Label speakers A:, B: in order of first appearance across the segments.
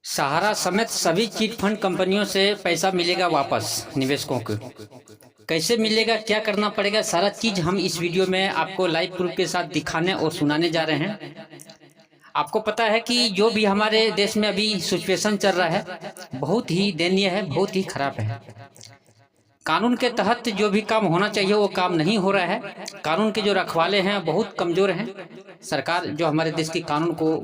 A: सहारा समेत सभी chit fund कंपनियों से पैसा मिलेगा वापस निवेशकों को। कैसे मिलेगा, क्या करना पड़ेगा, सारा चीज हम इस वीडियो में आपको लाइव प्रूफ के साथ दिखाने और सुनाने जा रहे हैं। आपको पता है कि जो भी हमारे देश में अभी सिचुएशन चल रहा है बहुत ही दयनीय है, बहुत ही खराब है। कानून के तहत जो भी काम होना चाहिए वो काम नहीं हो रहा है। कानून के जो रखवाले हैं बहुत कमजोर हैं। सरकार जो हमारे देश की कानून को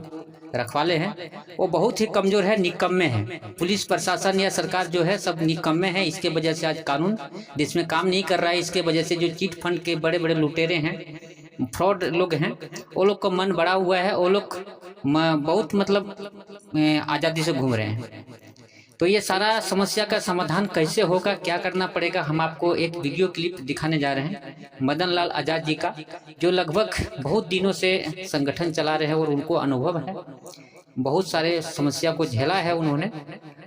A: रखवाले हैं वो बहुत ही कमजोर है, निकम्मे हैं। पुलिस प्रशासन या सरकार जो है सब निकम्मे हैं। इसके वजह से आज कानून देश में काम नहीं कर रहा है। इसके वजह से जो चिट फंड के बड़े बड़े लुटेरे हैं, फ्रॉड लोग हैं, वो लोग का मन बड़ा हुआ है। वो लोग बहुत आज़ादी से घूम रहे हैं। तो ये सारा समस्या का समाधान कैसे होगा, क्या करना पड़ेगा, हम आपको एक वीडियो क्लिप दिखाने जा रहे हैं मदन लाल आजाद जी का, जो लगभग बहुत दिनों से संगठन चला रहे हैं और उनको अनुभव है। बहुत सारे समस्या को झेला है उन्होंने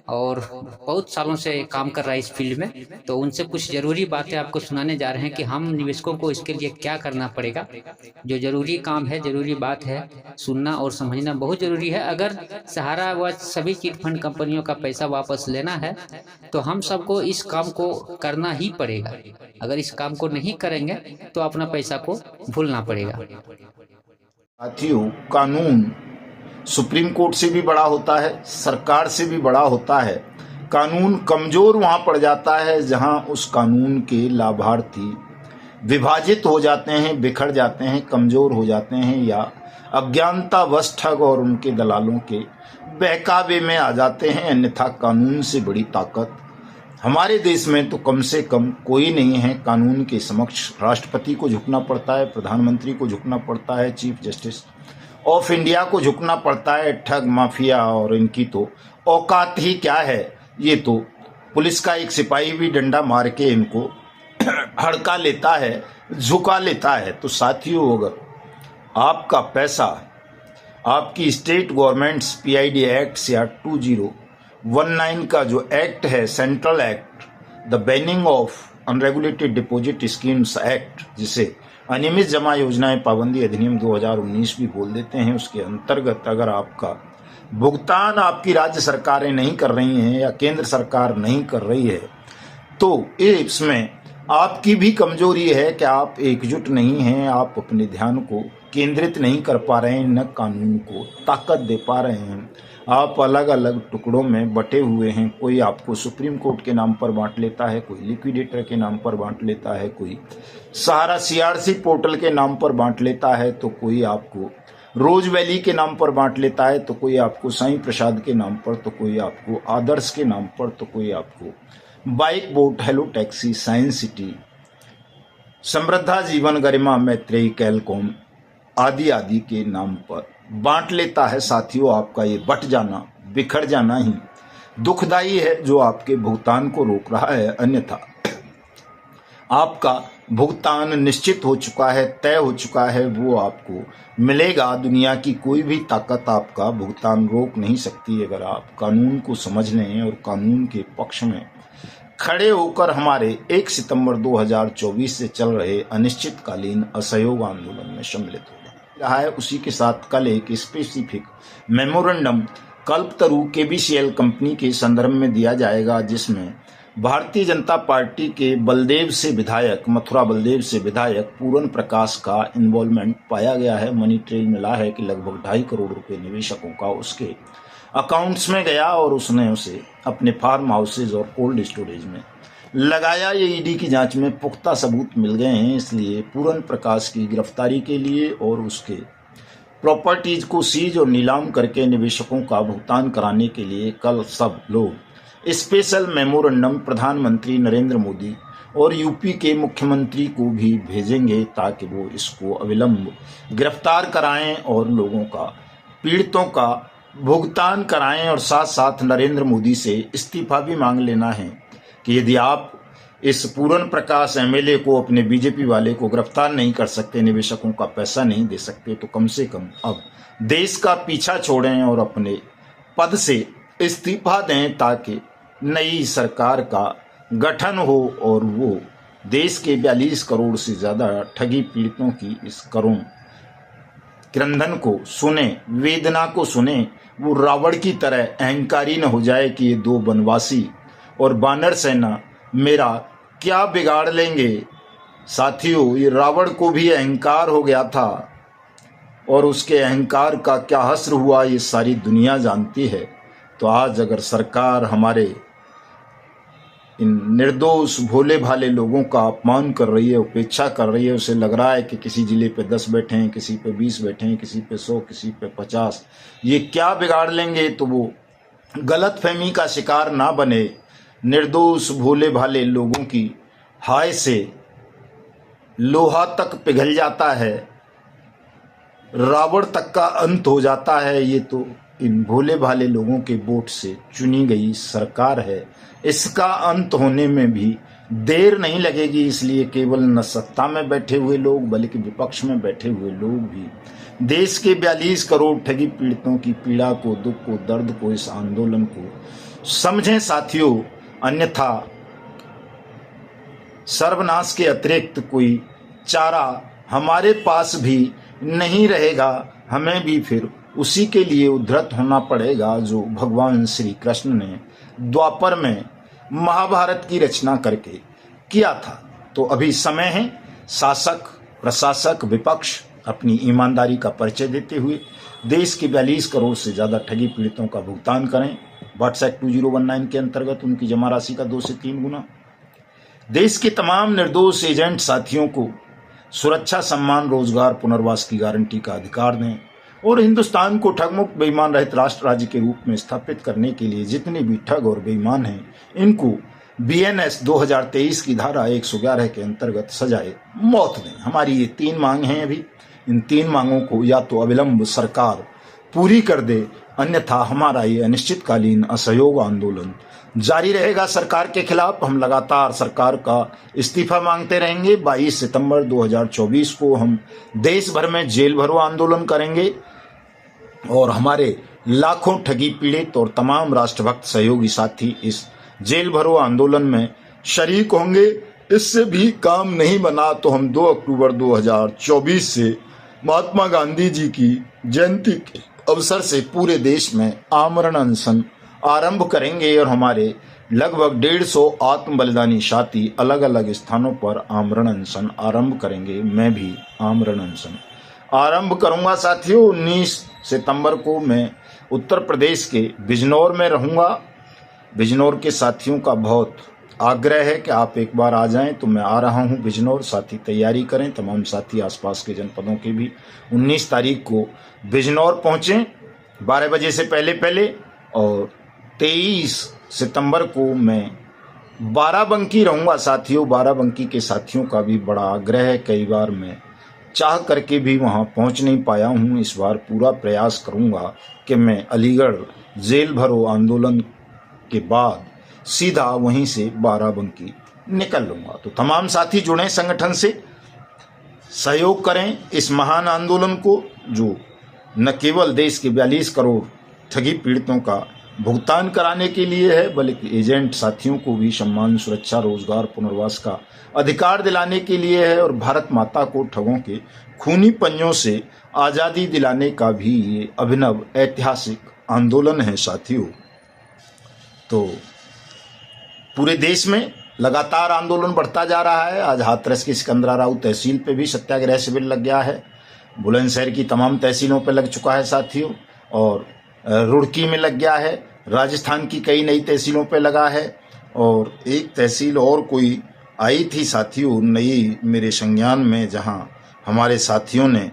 A: और बहुत सालों से काम कर रहा है इस फील्ड में। तो उनसे कुछ ज़रूरी बातें आपको सुनाने जा रहे हैं कि हम निवेशकों को इसके लिए क्या करना पड़ेगा। जो ज़रूरी काम है, ज़रूरी बात है, सुनना और समझना बहुत ज़रूरी है। अगर सहारा व सभी चिट फंड कंपनियों का पैसा वापस लेना है तो हम सबको इस काम को करना ही पड़ेगा। अगर इस काम को नहीं करेंगे तो अपना पैसा को भूलना पड़ेगा।
B: साथियों, कानून सुप्रीम कोर्ट से भी बड़ा होता है, सरकार से भी बड़ा होता है। कानून कमजोर वहां पड़ जाता है जहां उस कानून के लाभार्थी विभाजित हो जाते हैं, बिखर जाते हैं, कमजोर हो जाते हैं या अज्ञानतावश ठग और उनके दलालों के बहकावे में आ जाते हैं। अन्यथा कानून से बड़ी ताकत हमारे देश में तो कम से कम कोई नहीं है। कानून के समक्ष राष्ट्रपति को झुकना पड़ता है, प्रधानमंत्री को झुकना पड़ता है, चीफ जस्टिस ऑफ इंडिया को झुकना पड़ता है। ठग माफिया और इनकी तो औकात ही क्या है। ये तो पुलिस का एक सिपाही भी डंडा मार के इनको हड़का लेता है, झुका लेता है। तो साथियों, अगर आपका पैसा आपकी स्टेट गवर्नमेंट्स पीआईडी एक्ट या 2019 का जो एक्ट है, central act, the banning of unregulated deposit schemes act, जिसे अनियमित जमा योजनाएं पाबंदी अधिनियम 2019 भी बोल देते हैं, उसके अंतर्गत अगर आपका भुगतान आपकी राज्य सरकारें नहीं कर रही हैं या केंद्र सरकार नहीं कर रही है तो इसमें आपकी भी कमजोरी है कि आप एकजुट नहीं हैं, आप अपने ध्यान को केंद्रित नहीं कर पा रहे हैं, न कानून को ताकत दे पा रहे हैं। आप अलग अलग टुकड़ों में बटे हुए हैं। कोई आपको सुप्रीम कोर्ट के नाम पर बांट लेता है, कोई लिक्विडेटर के नाम पर बांट लेता है, कोई सहारा सीआरसी पोर्टल के नाम पर बांट लेता है, तो कोई आपको रोज वैली के नाम पर बांट लेता है, तो कोई आपको साईं प्रसाद के नाम पर, तो कोई आपको आदर्श के नाम पर, तो कोई आपको bike bot, hello taxi, science city, Samriddha Jeevan, Garima, Maitreyi, कैलकॉम आदि आदि के नाम पर बांट लेता है। साथियों, आपका ये बट जाना, बिखर जाना ही दुखदाई है, जो आपके भुगतान को रोक रहा है। अन्यथा आपका भुगतान निश्चित हो चुका है, तय हो चुका है, वो आपको मिलेगा। दुनिया की कोई भी ताकत आपका भुगतान रोक नहीं सकती अगर आप कानून को समझ लें और कानून के पक्ष में खड़े होकर हमारे 1 सितंबर 2024 से चल रहे अनिश्चितकालीन असहयोग आंदोलन में सम्मिलित हो रहा है। उसी के साथ कल एक specific memorandum Kalpataru KBCL company के संदर्भ में दिया जाएगा, जिसमें भारतीय जनता पार्टी के बलदेव से विधायक, मथुरा बलदेव से विधायक पूरन प्रकाश का इन्वॉल्वमेंट पाया गया है। मनी ट्रेल मिला है कि लगभग 2.5 करोड़ रुपए निवेशकों का उसके अकाउंट्स में गया और उसने उसे अपने फार्म हाउसेज और कोल्ड स्टोरेज में लगाया। ये ईडी की जांच में पुख्ता सबूत मिल गए हैं। इसलिए पूरन प्रकाश की गिरफ्तारी के लिए और उसके प्रॉपर्टीज को सीज और नीलाम करके निवेशकों का भुगतान कराने के लिए कल सब लोग स्पेशल मेमोरेंडम प्रधानमंत्री नरेंद्र मोदी और यूपी के मुख्यमंत्री को भी भेजेंगे, ताकि वो इसको अविलंब गिरफ्तार कराएं और लोगों का, पीड़ितों का भुगतान कराएं। और साथ साथ नरेंद्र मोदी से इस्तीफा भी मांग लेना है कि यदि आप इस पूरन प्रकाश एमएलए को, अपने बीजेपी वाले को गिरफ्तार नहीं कर सकते, निवेशकों का पैसा नहीं दे सकते, तो कम से कम अब देश का पीछा छोड़ें और अपने पद से इस्तीफा दें, ताकि नई सरकार का गठन हो और वो देश के 42 करोड़ से ज्यादा ठगी पीड़ितों की इस करुण क्रंदन को सुने, वेदना को सुने वो रावण की तरह अहंकारी न हो जाए कि ये दो वनवासी और वानर सेना मेरा क्या बिगाड़ लेंगे। साथियों, ये रावण को भी अहंकार हो गया था और उसके अहंकार का क्या हश्र हुआ ये सारी दुनिया जानती है। तो आज अगर सरकार हमारे इन निर्दोष भोले भाले लोगों का अपमान कर रही है, उपेक्षा कर रही है, उसे लग रहा है कि किसी जिले पे 10 बैठे हैं, किसी पे 20 बैठे हैं, किसी पे 100, किसी पे 50, ये क्या बिगाड़ लेंगे, तो वो गलत फहमी का शिकार ना बने। निर्दोष भोले भाले लोगों की हाय से लोहा तक पिघल जाता है, रावण तक का अंत हो जाता है। ये तो इन भोले भाले लोगों के वोट से चुनी गई सरकार है। इसका अंत होने में भी देर नहीं लगेगी। इसलिए केवल न सत्ता में बैठे हुए लोग बल्कि विपक्ष में बैठे हुए लोग भी देश के 42 करोड़ ठगी पीड़ितों की पीड़ा को, दुख को, दर्द को, इस आंदोलन को समझें साथियों। अन्यथा सर्वनाश के अतिरिक्त कोई चारा हमारे पास भी नहीं रहेगा। हमें भी फिर उसी के लिए उद्धृत होना पड़ेगा जो भगवान श्री कृष्ण ने द्वापर में महाभारत की रचना करके किया था। तो अभी समय है शासक, प्रशासक, विपक्ष अपनी ईमानदारी का परिचय देते हुए देश के 42 करोड़ से ज्यादा ठगी पीड़ितों का भुगतान करें। व्हाट्सएप 2019 के अंतर्गत उनकी जमा राशि का 2 से 3 गुना। देश के तमाम निर्दोष एजेंट साथियों को सुरक्षा, सम्मान, रोजगार, पुनर्वास की गारंटी का अधिकार दें और हिंदुस्तान को ठगमुक्त बेईमान रहित राष्ट्र राज्य के रूप में स्थापित करने के लिए जितने भी ठग और बेईमान हैं इनको BNS 2023 की धारा 111 के अंतर्गत सजाए मौत दें। हमारी ये 3 मांग हैं। अभी इन 3 मांगों को या तो अविलंब सरकार पूरी कर दे, अन्यथा हमारा ये अनिश्चितकालीन असहयोग आंदोलन जारी रहेगा। सरकार के खिलाफ हम लगातार सरकार का इस्तीफा मांगते रहेंगे। 22 सितंबर 2024 को हम देश भर में जेल भरो आंदोलन करेंगे और हमारे लाखों ठगी पीड़ित और तमाम राष्ट्रभक्त सहयोगी साथी इस जेल भरो आंदोलन में शरीक होंगे। इससे भी काम नहीं बना तो हम 2 अक्टूबर 2024 से महात्मा गांधी जी की जयंती के अवसर से पूरे देश में आमरण अनशन आरंभ करेंगे और हमारे लगभग 150 आत्म बलिदानी साथी अलग अलग स्थानों पर आमरण अनशन आरंभ करेंगे। मैं भी आमरण अनशन आरंभ करूंगा साथियों। 19 सितंबर को मैं उत्तर प्रदेश के बिजनौर में रहूंगा। बिजनौर के साथियों का बहुत आग्रह है कि आप एक बार आ जाएं, तो मैं आ रहा हूं बिजनौर। साथी तैयारी करें, तमाम साथी आसपास के जनपदों के भी 19 तारीख को बिजनौर पहुंचें 12 बजे से पहले और 23 सितंबर को मैं बाराबंकी रहूंगा साथियों। बाराबंकी के साथियों का भी बड़ा आग्रह है, कई बार मैं चाह करके भी वहां पहुंच नहीं पाया हूं। इस बार पूरा प्रयास करूंगा कि मैं अलीगढ़ जेल भरो आंदोलन के बाद सीधा वहीं से बाराबंकी निकल लूंगा। तो तमाम साथी जुड़ें, संगठन से सहयोग करें इस महान आंदोलन को, जो न केवल देश के 42 करोड़ ठगी पीड़ितों का भुगतान कराने के लिए है बल्कि एजेंट साथियों को भी सम्मान, सुरक्षा, रोजगार, पुनर्वास का अधिकार दिलाने के लिए है और भारत माता को ठगों के खूनी पंजों से आजादी दिलाने का भी ये अभिनव ऐतिहासिक आंदोलन है साथियों। तो पूरे देश में लगातार आंदोलन बढ़ता जा रहा है। आज हाथरस की सिकंदराराव तहसील पे भी सत्याग्रह शिविर लग गया है। बुलंदशहर की तमाम तहसीलों पे लग चुका है साथियों और रुड़की में लग गया है। राजस्थान की कई नई तहसीलों पे लगा है और एक तहसील और कोई आई थी साथियों नई मेरे संज्ञान में, जहां हमारे साथियों ने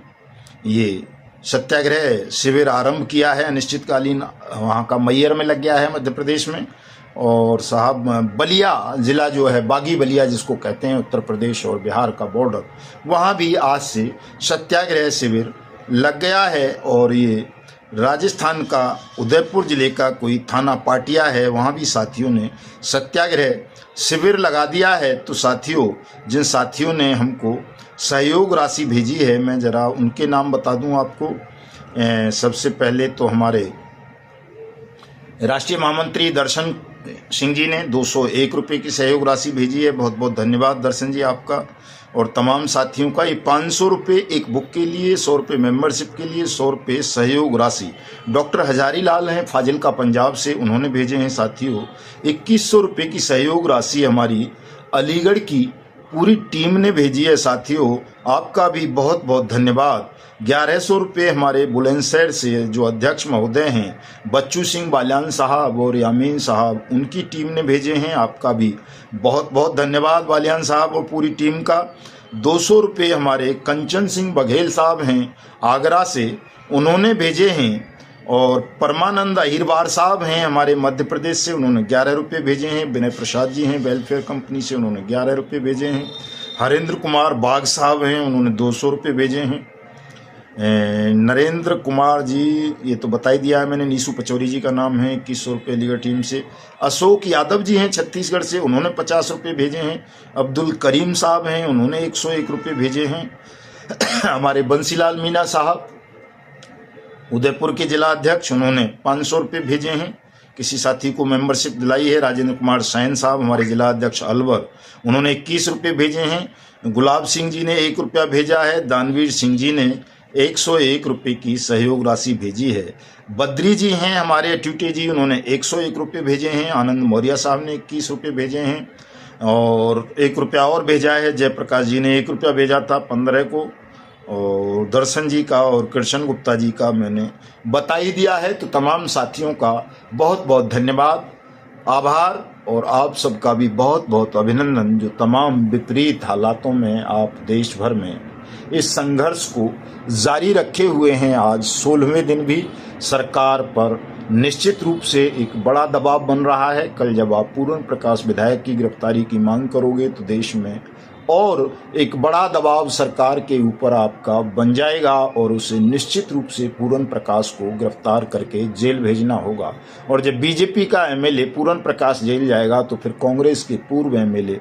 B: ये सत्याग्रह शिविर आरंभ किया है अनिश्चितकालीन। वहाँ का मैयर में लग गया है मध्य प्रदेश में। और साहब बलिया जिला जो है, बागी बलिया जिसको कहते हैं, उत्तर प्रदेश और बिहार का बॉर्डर, वहाँ भी आज से सत्याग्रह शिविर लग गया है। और ये राजस्थान का उदयपुर जिले का कोई थाना पाटिया है, वहाँ भी साथियों ने सत्याग्रह शिविर लगा दिया है। तो साथियों, जिन साथियों ने हमको सहयोग राशि भेजी है, मैं ज़रा उनके नाम बता दूं आपको। सबसे पहले तो हमारे राष्ट्रीय महामंत्री दर्शन सिंह जी ने 201 रुपये की सहयोग राशि भेजी है। बहुत बहुत धन्यवाद दर्शन जी आपका और तमाम साथियों का। ये 500 रुपये एक बुक के लिए, 100 रुपये मेम्बरशिप के लिए, 100 रुपये सहयोग राशि डॉक्टर हजारी लाल हैं फाजिल्का पंजाब से, उन्होंने भेजे हैं साथियों। 2100 रुपये की सहयोग राशि हमारी अलीगढ़ की पूरी टीम ने भेजी है साथियों, आपका भी बहुत बहुत धन्यवाद। 1100 रुपये हमारे बुलंदशहर से जो अध्यक्ष महोदय हैं बच्चू सिंह बालियान साहब और यामीन साहब, उनकी टीम ने भेजे हैं, आपका भी बहुत बहुत धन्यवाद बालियान साहब और पूरी टीम का। 200 रुपये हमारे कंचन सिंह बघेल साहब हैं आगरा से, उन्होंने भेजे हैं। और परमानंद अहिरवार साहब हैं हमारे मध्य प्रदेश से, उन्होंने 11 रुपये भेजे हैं। विनय प्रसाद जी हैं वेलफेयर कंपनी से, उन्होंने 11 रुपये भेजे हैं। हरेंद्र कुमार बाग साहब हैं, उन्होंने 200 रुपये भेजे हैं। नरेंद्र कुमार जी, ये तो बता ही दिया है मैंने। नीसू पचौरी जी का नाम है, 2100 रुपये अलीगढ़ टीम से। अशोक यादव जी हैं छत्तीसगढ़ से, उन्होंने 50 रुपये भेजे हैं। अब्दुल करीम साहब हैं, उन्होंने 101 रुपये भेजे हैं। हमारे बंसीलाल मीना साहब उदयपुर के जिला अध्यक्ष, उन्होंने 500 रुपये भेजे हैं। किसी साथी को मेंबरशिप दिलाई है। राजेंद्र कुमार सैन साहब हमारे जिला अध्यक्ष अलवर, उन्होंने 21 रुपये भेजे हैं। गुलाब सिंह जी ने 1 रुपया भेजा है। दानवीर सिंह जी ने 101 रुपये की सहयोग राशि भेजी है। बद्री जी हैं हमारे ट्यूटे जी, उन्होंने 101 रुपये भेजे हैं। आनंद मौर्य साहब ने 21 रुपये भेजे हैं और 1 रुपया और भेजा है। जयप्रकाश जी ने 1 रुपया भेजा था 15 को, और दर्शन जी का और कृष्ण गुप्ता जी का मैंने बता ही दिया है। तो तमाम साथियों का बहुत बहुत धन्यवाद, आभार और आप सबका भी बहुत बहुत अभिनंदन, जो तमाम विपरीत हालातों में आप देश भर में इस संघर्ष को जारी रखे हुए हैं। आज 16वें दिन भी सरकार पर निश्चित रूप से एक बड़ा दबाव बन रहा है। कल जब आप पूर्ण प्रकाश विधायक की गिरफ्तारी की मांग करोगे तो देश में और एक बड़ा दबाव सरकार के ऊपर आपका बन जाएगा और उसे निश्चित रूप से पूर्ण प्रकाश को गिरफ्तार करके जेल भेजना होगा। और जब बीजेपी का एमएलए पूर्ण प्रकाश जेल जाएगा तो फिर कांग्रेस के पूर्व एमएलए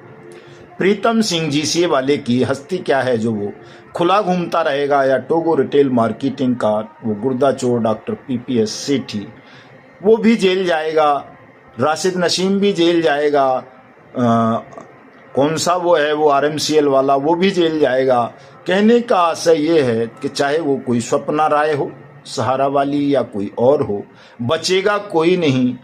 B: प्रीतम सिंह जीसीए वाले की हस्ती क्या है, जो वो खुला घूमता रहेगा, या टोगो रिटेल मार्केटिंग का वो गुर्दा चोर डॉक्टर पीपीएस सेठी, वो भी जेल जाएगा। राशिद नसीम भी जेल जाएगा। कौन सा वो है वो आरएमसीएल वाला, वो भी जेल जाएगा। कहने का आशय ये है कि चाहे वो कोई स्वप्ना राय हो, सहारा वाली, या कोई और हो, बचेगा कोई नहीं।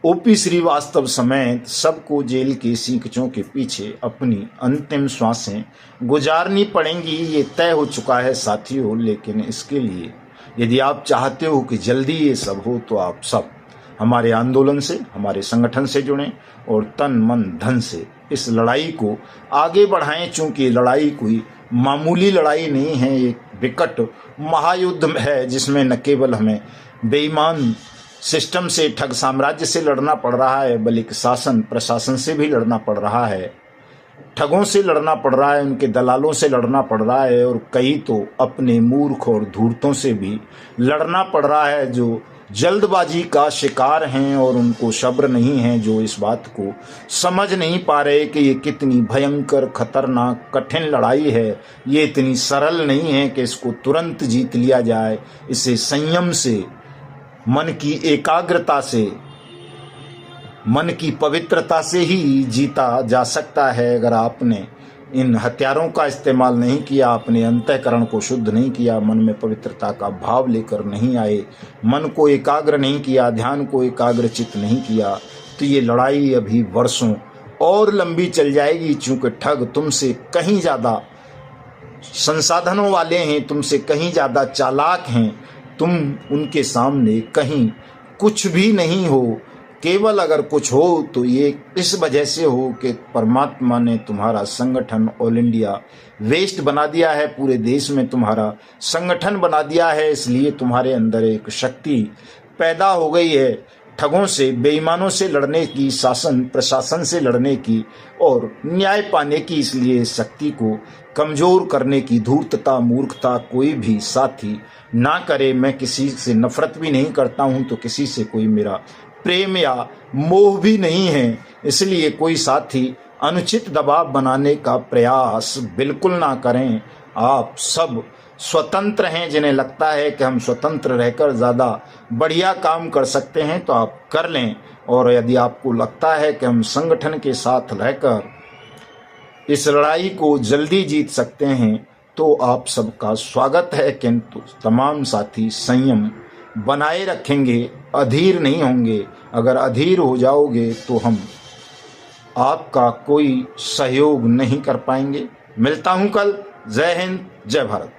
B: ओपी श्रीवास्तव समेत सबको जेल के सींकचों के पीछे अपनी अंतिम श्वासें गुजारनी पड़ेंगी, ये तय हो चुका है साथियों। लेकिन इसके लिए यदि आप चाहते हो कि जल्दी ये सब हो तो आप सब हमारे आंदोलन से, हमारे संगठन से जुड़ें और तन मन धन से इस लड़ाई को आगे बढ़ाएं। चूंकि लड़ाई कोई मामूली लड़ाई नहीं है, एक विकट महायुद्ध है जिसमें न केवल हमें बेईमान सिस्टम से, ठग साम्राज्य से लड़ना पड़ रहा है, बल्कि शासन प्रशासन से भी लड़ना पड़ रहा है, ठगों से लड़ना पड़ रहा है, उनके दलालों से लड़ना पड़ रहा है, और कई तो अपने मूर्ख और धूर्तों से भी लड़ना पड़ रहा है, जो जल्दबाजी का शिकार हैं और उनको सब्र नहीं है, जो इस बात को समझ नहीं पा रहे कि ये कितनी भयंकर, खतरनाक, कठिन लड़ाई है। ये इतनी सरल नहीं है कि इसको तुरंत जीत लिया जाए। इसे संयम से, मन की एकाग्रता से, मन की पवित्रता से ही जीता जा सकता है। अगर आपने इन हथियारों का इस्तेमाल नहीं किया, अपने अंतःकरण को शुद्ध नहीं किया, मन में पवित्रता का भाव लेकर नहीं आए, मन को एकाग्र नहीं किया, ध्यान को एकाग्रचित नहीं किया, तो ये लड़ाई अभी वर्षों और लंबी चल जाएगी। चूंकि ठग तुमसे कहीं ज़्यादा संसाधनों वाले हैं, तुमसे कहीं ज़्यादा चालाक हैं, तुम उनके सामने कहीं कुछ भी नहीं हो। केवल अगर कुछ हो तो ये इस वजह से हो कि परमात्मा ने तुम्हारा संगठन ऑल इंडिया वेस्ट बना दिया है, पूरे देश में तुम्हारा संगठन बना दिया है, इसलिए तुम्हारे अंदर एक शक्ति पैदा हो गई है ठगों से, बेईमानों से लड़ने की, शासन प्रशासन से लड़ने की और न्याय पाने की। इसलिए शक्ति को कमजोर करने की धूर्तता, मूर्खता कोई भी साथी ना करे। मैं किसी से नफरत भी नहीं करता हूं, तो किसी से कोई मेरा प्रेम या मोह भी नहीं है, इसलिए कोई साथी अनुचित दबाव बनाने का प्रयास बिल्कुल ना करें। आप सब स्वतंत्र हैं, जिन्हें लगता है कि हम स्वतंत्र रहकर ज़्यादा बढ़िया काम कर सकते हैं, तो आप कर लें। और यदि आपको लगता है कि हम संगठन के साथ रहकर इस लड़ाई को जल्दी जीत सकते हैं, तो आप सबका स्वागत है। किंतु तमाम साथी संयम बनाए रखेंगे, अधीर नहीं होंगे। अगर अधीर हो जाओगे तो हम आपका कोई सहयोग नहीं कर पाएंगे। मिलता हूं कल। जय हिंद, जय भारत।